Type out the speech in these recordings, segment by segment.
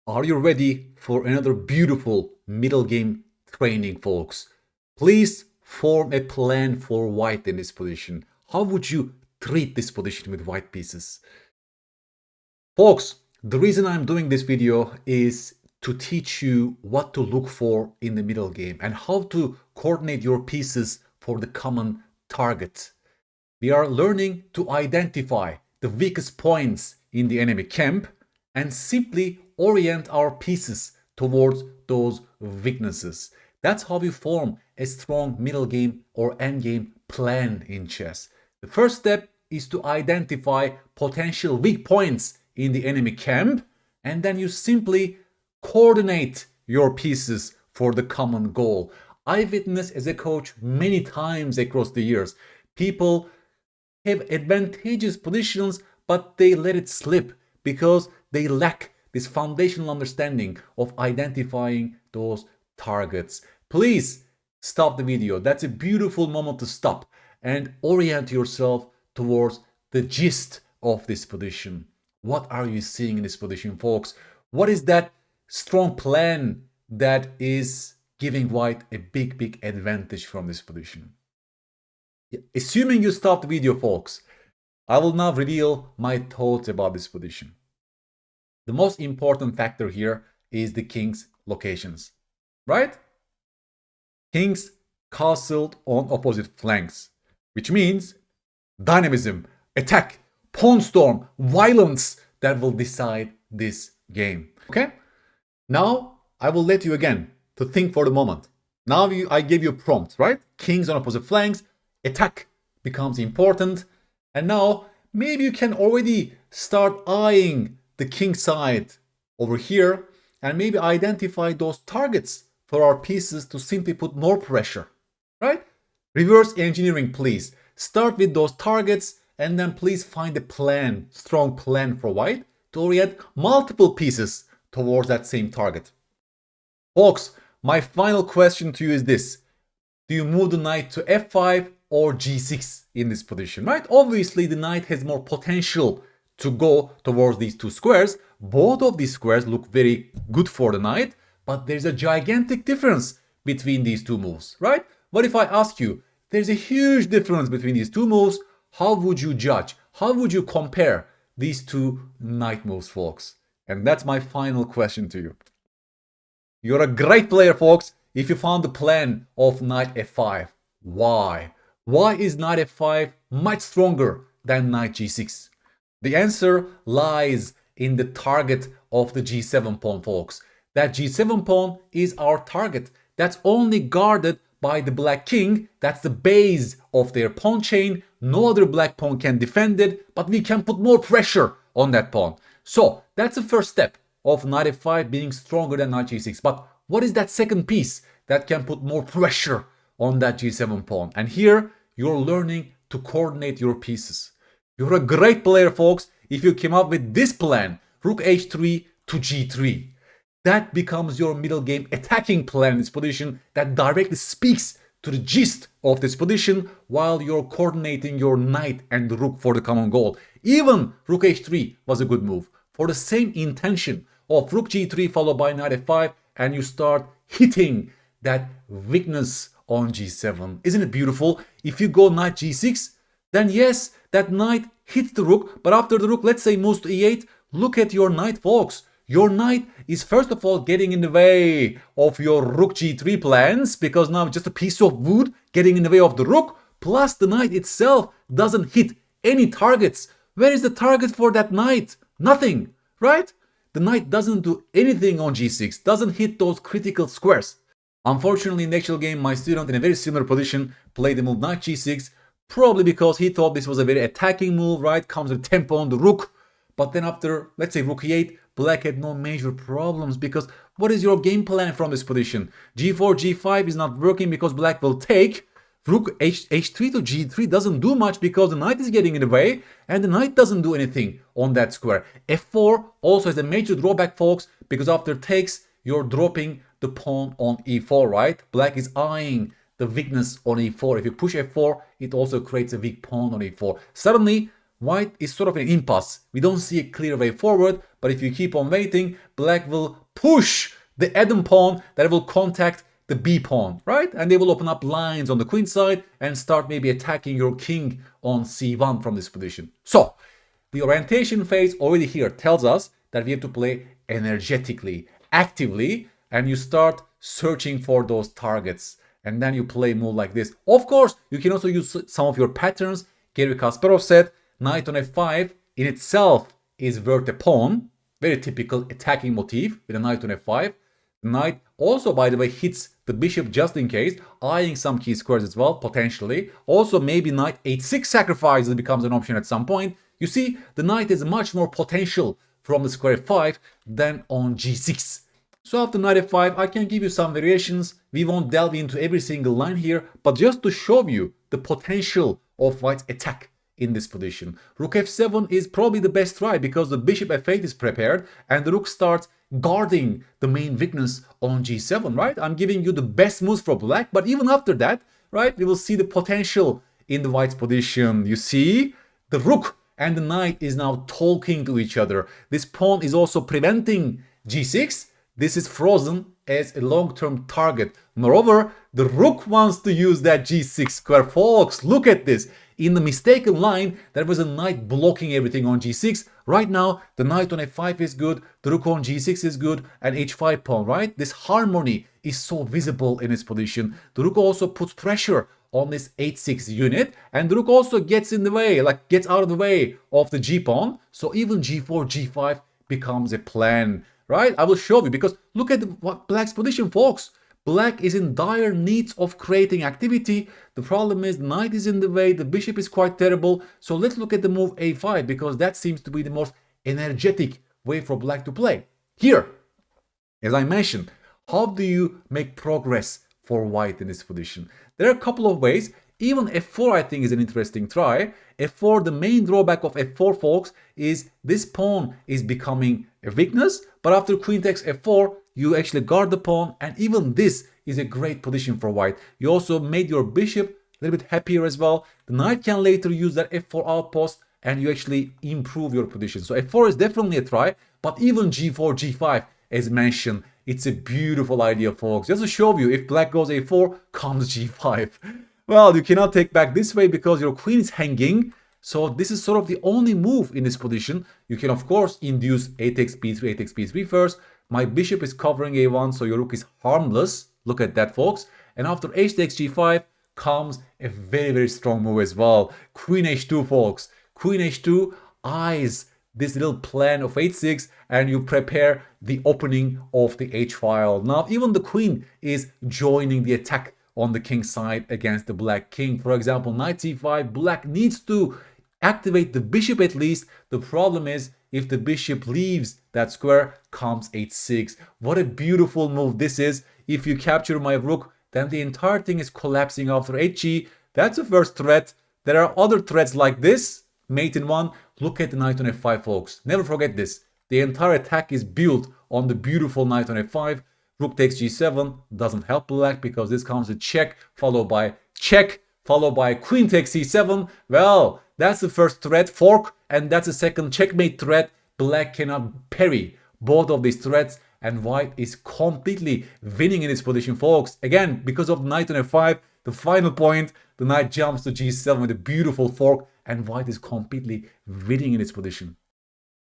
Are you ready for another beautiful middle game training, folks? Please form a plan for white in this position. How would you treat this position with white pieces? Folks, the reason I'm doing this video is to teach you what to look for in the middle game and how to coordinate your pieces for the common target. We are learning to identify the weakest points in the enemy camp and simply orient our pieces towards those weaknesses. That's how we form a strong middle game or end game plan in chess. The first step is to identify potential weak points in the enemy camp, and then you simply coordinate your pieces for the common goal. I witnessed as a coach many times across the years, people have advantageous positions, but they let it slip because they lack this foundational understanding of identifying those targets. Please stop the video. That's a beautiful moment to stop and orient yourself towards the gist of this position. What are you seeing in this position, folks? What is that strong plan that is giving white a big advantage from this position? Assuming you stopped the video, folks, I will now reveal my thoughts about this position. The most important factor here is the king's locations, right? Kings castled on opposite flanks, which means dynamism, attack, pawn storm, violence that will decide this game. Okay? Now I will let you again to think for the moment. Now I gave you a prompt, right? Kings on opposite flanks, attack becomes important, and now maybe you can already start eyeing the king side over here and maybe identify those targets for our pieces to simply put more pressure, right? Reverse engineering, please. Start with those targets and then please find a plan, strong plan for white to orient multiple pieces towards that same target. Folks, my final question to you is this. Do you move the knight to f5 or g6 in this position, right? Obviously, the knight has more potential to go towards these two squares. Both of these squares look very good for the knight, but there's a gigantic difference between these two moves, right? What if I ask you, there's a huge difference between these two moves, how would you judge? How would you compare these two knight moves, folks? And that's my final question to you. You're a great player, folks, if you found the plan of knight f5. Why? Why is knight f5 much stronger than knight g6? The answer lies in the target of the g7 pawn, folks. That g7 pawn is our target. That's only guarded by the black king. That's the base of their pawn chain. No other black pawn can defend it, but we can put more pressure on that pawn. So that's the first step of knight f5 being stronger than knight g6. But what is that second piece that can put more pressure on that g7 pawn? And here you're learning to coordinate your pieces. You're a great player, folks, if you came up with this plan, rook h3 to g3. That becomes your middle game attacking plan in this position that directly speaks to the gist of this position while you're coordinating your knight and the rook for the common goal. Even rook h3 was a good move for the same intention of rook g3 followed by knight f5, and you start hitting that weakness on g7. Isn't it beautiful? If you go knight g6, then yes, that knight hits the rook, but after the rook, let's say, moves to e8, look at your knight, folks. Your knight is first of all getting in the way of your rook g3 plans, because now it's just a piece of wood getting in the way of the rook, plus the knight itself doesn't hit any targets. Where is the target for that knight? Nothing, right? The knight doesn't do anything on g6, doesn't hit those critical squares. Unfortunately, in the actual game, my student in a very similar position played the move knight g6, probably because he thought this was a very attacking move, right? Comes with tempo on the rook. But then after, let's say, rook e8, black had no major problems, because what is your game plan from this position? g4, g5 is not working because black will take. Rook h3 to g3 doesn't do much because the knight is getting in the way, and the knight doesn't do anything on that square. f4 also has a major drawback, folks, because after takes, you're dropping the pawn on e4, right? Black is eyeing the weakness on e4. If you push f4, it also creates a weak pawn on e4. Suddenly, white is sort of an impasse. We don't see a clear way forward, but if you keep on waiting, black will push the Adam pawn that will contact the B pawn, right? And they will open up lines on the queen side and start maybe attacking your king on C1 from this position. So the orientation phase already here tells us that we have to play energetically, actively, and you start searching for those targets. And then you play a move like this. Of course, you can also use some of your patterns. Gary Kasparov said, knight on f5 in itself is worth a pawn. Very typical attacking motif with a knight on f5. The knight also, by the way, hits the bishop just in case, eyeing some key squares as well, potentially. Also, maybe knight h6 sacrifice becomes an option at some point. You see, the knight has much more potential from the square f5 than on g6. So after knight f5, I can give you some variations. We won't delve into every single line here, but just to show you the potential of white's attack in this position. Rook f7 is probably the best try because the bishop f8 is prepared and the rook starts guarding the main weakness on g7, right? I'm giving you the best moves for black, but even after that, right, we will see the potential in the white's position. You see, the rook and the knight is now talking to each other. This pawn is also preventing g6. This is frozen as a long-term target. Moreover, the rook wants to use that g6 square. Folks, look at this. In the mistaken line, there was a knight blocking everything on g6. Right now, the knight on f5 is good, the rook on g6 is good, and h5 pawn, right? This harmony is so visible in its position. The rook also puts pressure on this h6 unit, and the rook also gets in the way, like gets out of the way of the g pawn. So even g4, g5 becomes a plan, right? I will show you because look at what black's position, folks. Black is in dire needs of creating activity. The problem is knight is in the way, the bishop is quite terrible. So let's look at the move a5 because that seems to be the most energetic way for black to play. Here, as I mentioned, how do you make progress for white in this position? There are a couple of ways. Even f4 I think is an interesting try. f4, the main drawback of f4, folks, is this pawn is becoming a weakness. But after queen takes f4, you actually guard the pawn. And even this is a great position for white. You also made your bishop a little bit happier as well. The knight can later use that f4 outpost and you actually improve your position. So f4 is definitely a try. But even g4, g5, as mentioned, it's a beautiful idea, folks. Just to show you, if black goes a4, comes g5. Well, you cannot take back this way because your queen is hanging. So this is sort of the only move in this position. You can, of course, induce a takes b3, a takes b3 first. My bishop is covering a1, so your rook is harmless. Look at that, folks. And after h takes g5 comes a very, very strong move as well. Queen h2, folks. Queen h2 eyes this little plan of h6 and you prepare the opening of the h file. Now, even the queen is joining the attack on the king side against the black king. For example, knight c5, black needs to activate the bishop at least. The problem is if the bishop leaves that square, comes h6. What a beautiful move this is. If you capture my rook, then the entire thing is collapsing after hg. That's the first threat. There are other threats like this. Mate in one. Look at the knight on f5, folks. Never forget this. The entire attack is built on the beautiful knight on f5. Rook takes g7, doesn't help black because this comes a check, followed by queen takes c7. Well, that's the first threat, fork, and that's the second checkmate threat. Black cannot parry both of these threats, and white is completely winning in this position, folks. Again, because of knight on f5, the final point, the knight jumps to g7 with a beautiful fork, and white is completely winning in this position.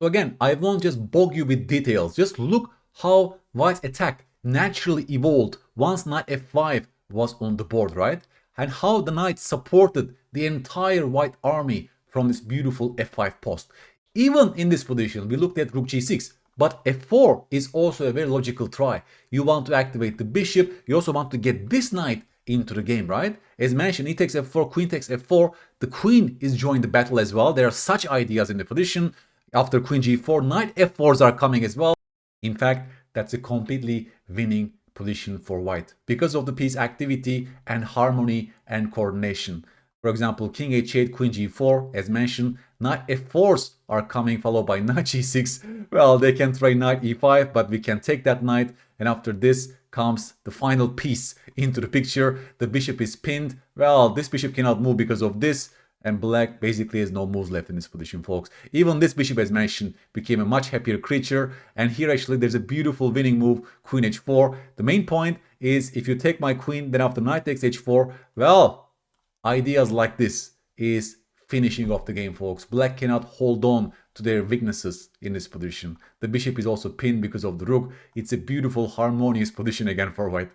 So again, I won't just bog you with details. Just look how white's attack naturally evolved once knight f5 was on the board, right? And how the knight supported the entire white army from this beautiful f5 post. Even in this position, we looked at rook g6, but f4 is also a very logical try. You want to activate the bishop, you also want to get this knight into the game, right? As mentioned, e takes f4, queen takes f4, the queen is joining the battle as well. There are such ideas in the position. After queen g4, knight f4s are coming as well. In fact, that's a completely winning position for white because of the piece activity and harmony and coordination. For example, king h8, queen g4, as mentioned, knight f4s are coming followed by knight g6. Well, they can try knight e5, but we can take that knight, and after this comes the final piece into the picture. The bishop is pinned. Well, this bishop cannot move because of this. And black basically has no moves left in this position, folks. Even this bishop, as mentioned, became a much happier creature. And here actually there's a beautiful winning move, queen h4. The main point is if you take my queen, then after knight takes h4, well, ideas like this is finishing off the game, folks. Black cannot hold on to their weaknesses in this position. The bishop is also pinned because of the rook. It's a beautiful, harmonious position again for white.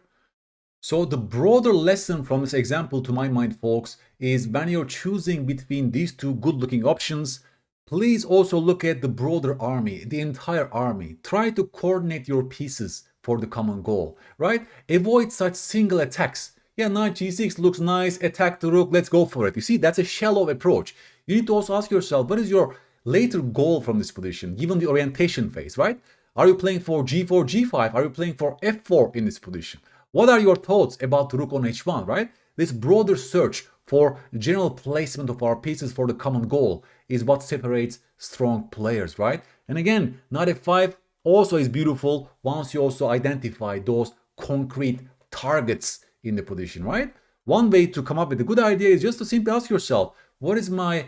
So the broader lesson from this example to my mind, folks, is when you're choosing between these two good-looking options, please also look at the broader army, the entire army. Try to coordinate your pieces for the common goal, right? Avoid such single attacks. Yeah, knight g6 looks nice, attack the rook, let's go for it. You see, that's a shallow approach. You need to also ask yourself, what is your later goal from this position, given the orientation phase, right? Are you playing for g4, g5? Are you playing for f4 in this position? What are your thoughts about the rook on h1, right? This broader search for general placement of our pieces for the common goal is what separates strong players, right? And again, knight f5 also is beautiful once you also identify those concrete targets in the position, right? One way to come up with a good idea is just to simply ask yourself, what is my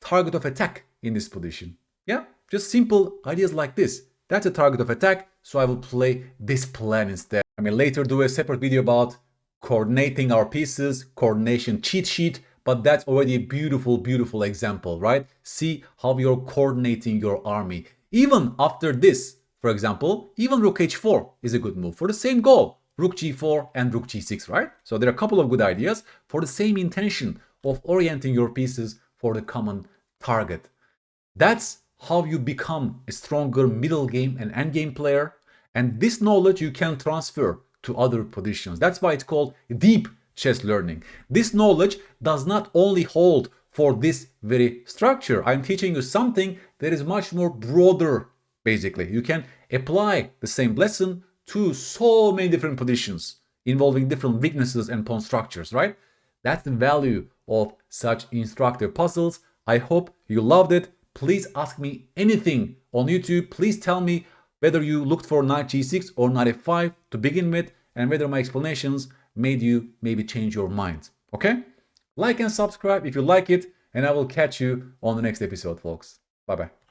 target of attack in this position? Yeah, just simple ideas like this. That's a target of attack, so I will play this plan instead. I may later do a separate video about coordinating our pieces, coordination cheat sheet, but that's already a beautiful, beautiful example, right? See how you're coordinating your army. Even after this, for example, even rook h4 is a good move for the same goal. Rook g4 and rook g6, right? So there are a couple of good ideas for the same intention of orienting your pieces for the common target. That's how you become a stronger middle game and end game player. And this knowledge you can transfer to other positions. That's why it's called deep chess learning. This knowledge does not only hold for this very structure. I'm teaching you something that is much more broader, basically. You can apply the same lesson to so many different positions involving different weaknesses and pawn structures, right? That's the value of such instructive puzzles. I hope you loved it. Please ask me anything on YouTube. Please tell me whether you looked for knight g6 or knight f5 to begin with, and whether my explanations made you maybe change your mind. Okay? Like and subscribe if you like it, and I will catch you on the next episode, folks. Bye-bye.